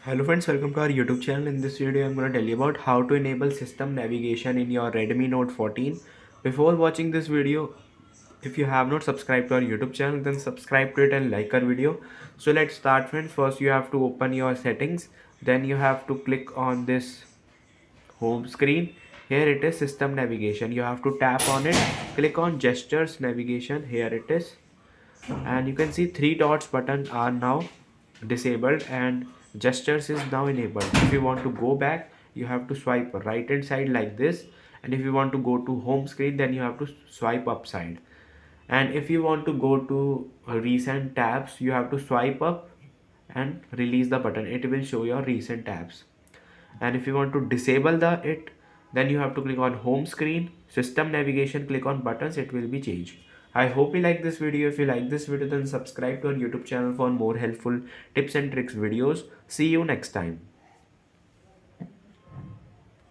Hello friends, welcome to our YouTube channel. In this video, I'm going to tell you about how to enable system navigation in your Redmi Note 14. Before watching this video, if you have not subscribed to our YouTube channel, then subscribe to it and like our video. So let's start friends. First, you have to open your settings. Then you have to click on this home screen. Here it is system navigation. You have to tap on it. Click on gestures navigation. Here it is, and you can see three dots button are now disabled and gestures is now enabled. If you want to go back, you have to swipe right hand side like this, and if you want to go to home screen, then you have to swipe upside. And if you want to go to recent tabs, you have to swipe up and release the button. It will show your recent tabs. And if you want to disable it, then you have to click on home screen, system navigation, click on buttons, it will be changed. I hope you like this video. If you like this video, then subscribe to our YouTube channel for more helpful tips and tricks videos. See you next time.